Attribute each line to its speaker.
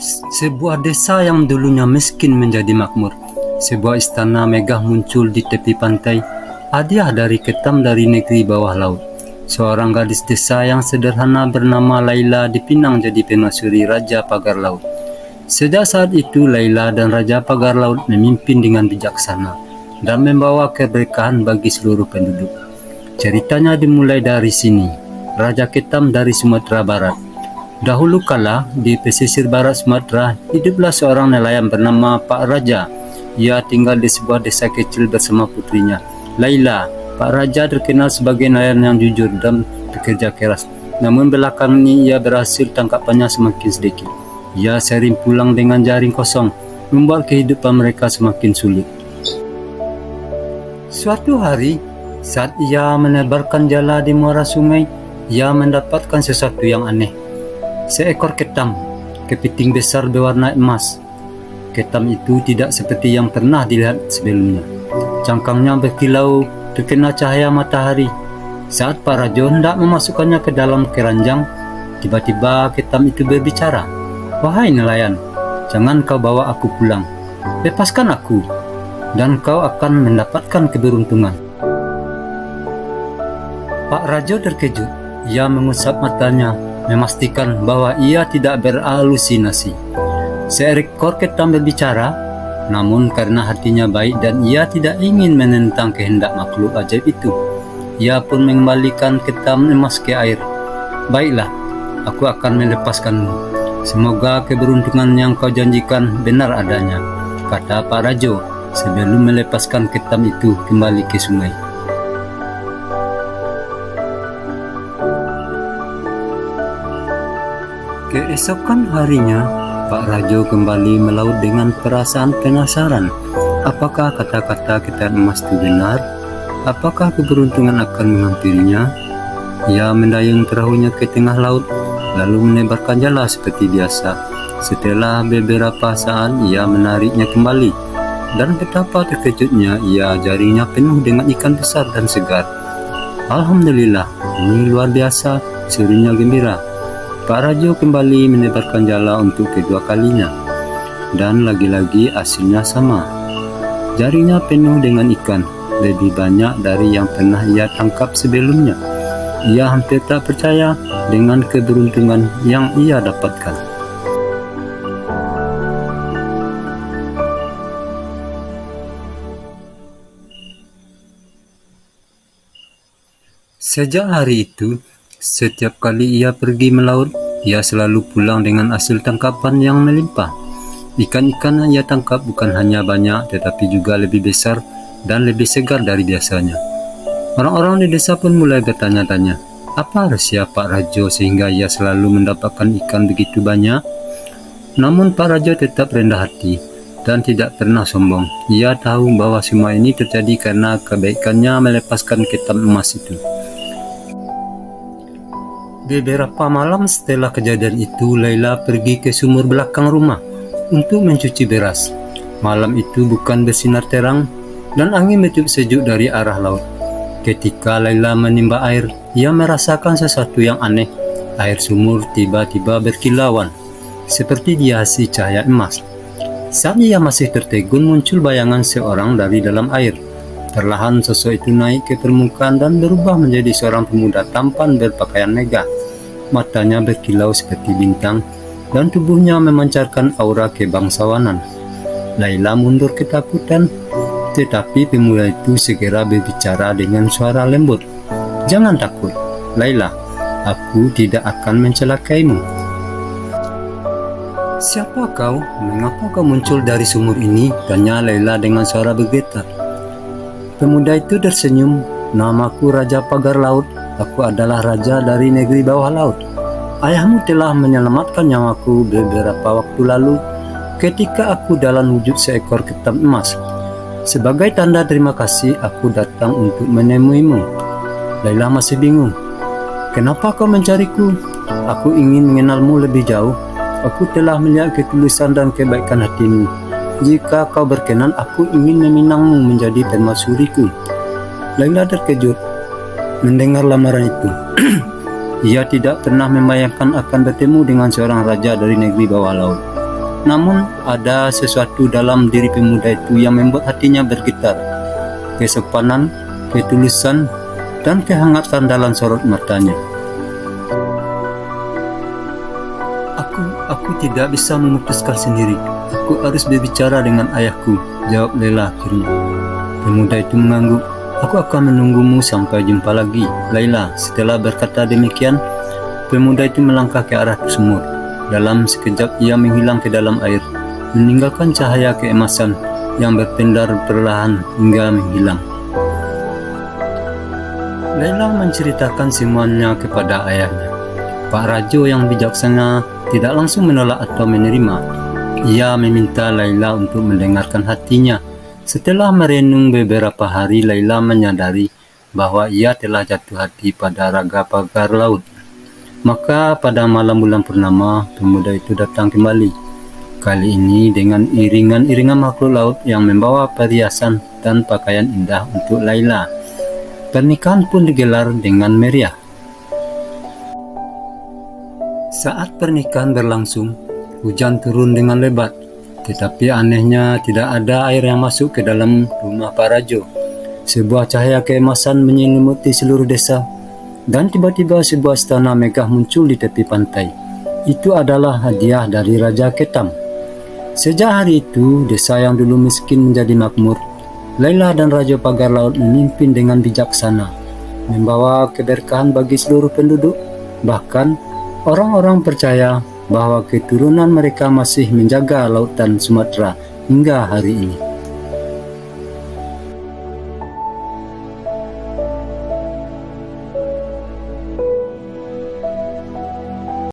Speaker 1: Sebuah desa yang dulunya miskin menjadi makmur. Sebuah istana megah muncul di tepi pantai, hadiah dari Ketam dari negeri bawah laut. Seorang gadis desa yang sederhana bernama Laila dipinang jadi permaisuri Raja Pagar Laut. Sejak saat itu Laila dan Raja Pagar Laut memimpin dengan bijaksana dan membawa keberkahan bagi seluruh penduduk. Ceritanya dimulai dari sini. Raja Ketam dari Sumatera Barat. Dahulu kala, di pesisir barat Sumatera, hiduplah seorang nelayan bernama Pak Raja. Ia tinggal di sebuah desa kecil bersama putrinya, Laila. Pak Raja terkenal sebagai nelayan yang jujur dan bekerja keras. Namun belakangan ini ia berhasil tangkapannya semakin sedikit. Ia sering pulang dengan jaring kosong, membuat kehidupan mereka semakin sulit. Suatu hari, saat ia menebarkan jala di muara sungai, ia mendapatkan sesuatu yang aneh. Seekor ketam, kepiting besar berwarna emas. Ketam itu tidak seperti yang pernah dilihat sebelumnya. Cangkangnya berkilau terkena cahaya matahari. Saat Pak Rajo hendak memasukkannya ke dalam keranjang, tiba-tiba ketam itu berbicara. "Wahai nelayan, jangan kau bawa aku pulang. Lepaskan aku, dan kau akan mendapatkan keberuntungan." Pak Rajo terkejut. Ia mengusap matanya, memastikan bahwa ia tidak berhalusinasi. Seekor ketam berbicara, namun karena hatinya baik dan ia tidak ingin menentang kehendak makhluk ajaib itu, ia pun mengembalikan ketam emas ke air. "Baiklah, aku akan melepaskanmu. Semoga keberuntungan yang kau janjikan benar adanya," kata Pak Rajo sebelum melepaskan ketam itu kembali ke sungai. Keesokan harinya, Pak Rajo kembali melaut dengan perasaan penasaran. Apakah kata-kata ketam emas itu benar? Apakah keberuntungan akan menghampirinya? Ia mendayung perahunya ke tengah laut, lalu menebarkan jala seperti biasa. Setelah beberapa saat, ia menariknya kembali. Dan betapa terkejutnya ia, jaringnya penuh dengan ikan besar dan segar. "Alhamdulillah, ini luar biasa," serunya gembira. Pak Rajo kembali menebarkan jala untuk kedua kalinya, dan lagi-lagi hasilnya sama. Jaringnya penuh dengan ikan, lebih banyak dari yang pernah ia tangkap sebelumnya. Ia hampir tak percaya dengan keberuntungan yang ia dapatkan. Sejak hari itu, setiap kali ia pergi melaut, ia selalu pulang dengan hasil tangkapan yang melimpah. Ikan-ikan yang ia tangkap bukan hanya banyak, tetapi juga lebih besar dan lebih segar dari biasanya. Orang-orang di desa pun mulai bertanya-tanya, apa rahasia Pak Rajo sehingga ia selalu mendapatkan ikan begitu banyak? Namun Pak Rajo tetap rendah hati dan tidak pernah sombong. Ia tahu bahwa semua ini terjadi karena kebaikannya melepaskan ketam emas itu. Beberapa malam setelah kejadian itu, Laila pergi ke sumur belakang rumah untuk mencuci beras. Malam itu bukan bersinar terang dan angin meniup sejuk dari arah laut. Ketika Laila menimba air, ia merasakan sesuatu yang aneh. Air sumur tiba-tiba berkilauan, seperti dihiasi cahaya emas. Saat ia masih tertegun, muncul bayangan seorang dari dalam air. Perlahan sosok itu naik ke permukaan dan berubah menjadi seorang pemuda tampan berpakaian megah. Matanya berkilau seperti bintang dan tubuhnya memancarkan aura kebangsawanan. Laila mundur ketakutan, tetapi pemuda itu segera berbicara dengan suara lembut. "Jangan takut, Laila. Aku tidak akan mencelakaimu." "Siapa kau? Mengapa kau muncul dari sumur ini?" tanya Laila dengan suara bergetar. Pemuda itu tersenyum. "Namaku Raja Pagar Laut. Aku adalah raja dari negeri bawah laut. Ayahmu telah menyelamatkan nyawaku beberapa waktu lalu ketika aku dalam wujud seekor ketam emas. Sebagai tanda terima kasih, aku datang untuk menemuimu." Laila masih bingung. "Kenapa kau mencariku?" "Aku ingin mengenalmu lebih jauh. Aku telah melihat ketulusan dan kebaikan hatimu. Jika kau berkenan, aku ingin meminangmu menjadi permaisuriku." Laila terkejut mendengar lamaran itu. Ia tidak pernah membayangkan akan bertemu dengan seorang raja dari negeri bawah laut. Namun ada sesuatu dalam diri pemuda itu yang membuat hatinya bergetar. Kesopanan, ketulusan, dan kehangatan dalam sorot matanya. Aku tidak bisa memutuskan sendiri. Aku harus berbicara dengan ayahku, jawab Laila akhirnya. Pemuda itu mengangguk. Aku akan menunggumu sampai jumpa lagi, Laila. Setelah berkata demikian, pemuda itu melangkah ke arah sumur. Dalam sekejap ia menghilang ke dalam air, meninggalkan cahaya keemasan yang berpendar perlahan hingga menghilang. Laila menceritakan semuanya kepada ayahnya. Pak Rajo yang bijaksana tidak langsung menolak atau menerima. Ia meminta Laila untuk mendengarkan hatinya. Setelah merenung beberapa hari, Laila menyadari bahwa ia telah jatuh hati pada raga pagar laut. Maka pada malam bulan purnama, pemuda itu datang kembali. Kali ini dengan iringan-iringan makhluk laut yang membawa perhiasan dan pakaian indah untuk Laila. Pernikahan pun digelar dengan meriah. Saat pernikahan berlangsung, hujan turun dengan lebat. Tetapi anehnya tidak ada air yang masuk ke dalam rumah Pak Rajo. Sebuah cahaya keemasan menyelimuti seluruh desa. Dan tiba-tiba sebuah istana megah muncul di tepi pantai. Itu adalah hadiah dari Raja Ketam. Sejak hari itu, desa yang dulu miskin menjadi makmur. Laila dan Raja Pagar Laut memimpin dengan bijaksana, membawa keberkahan bagi seluruh penduduk. Bahkan, orang-orang percaya bahwa keturunan mereka masih menjaga lautan Sumatera hingga hari ini.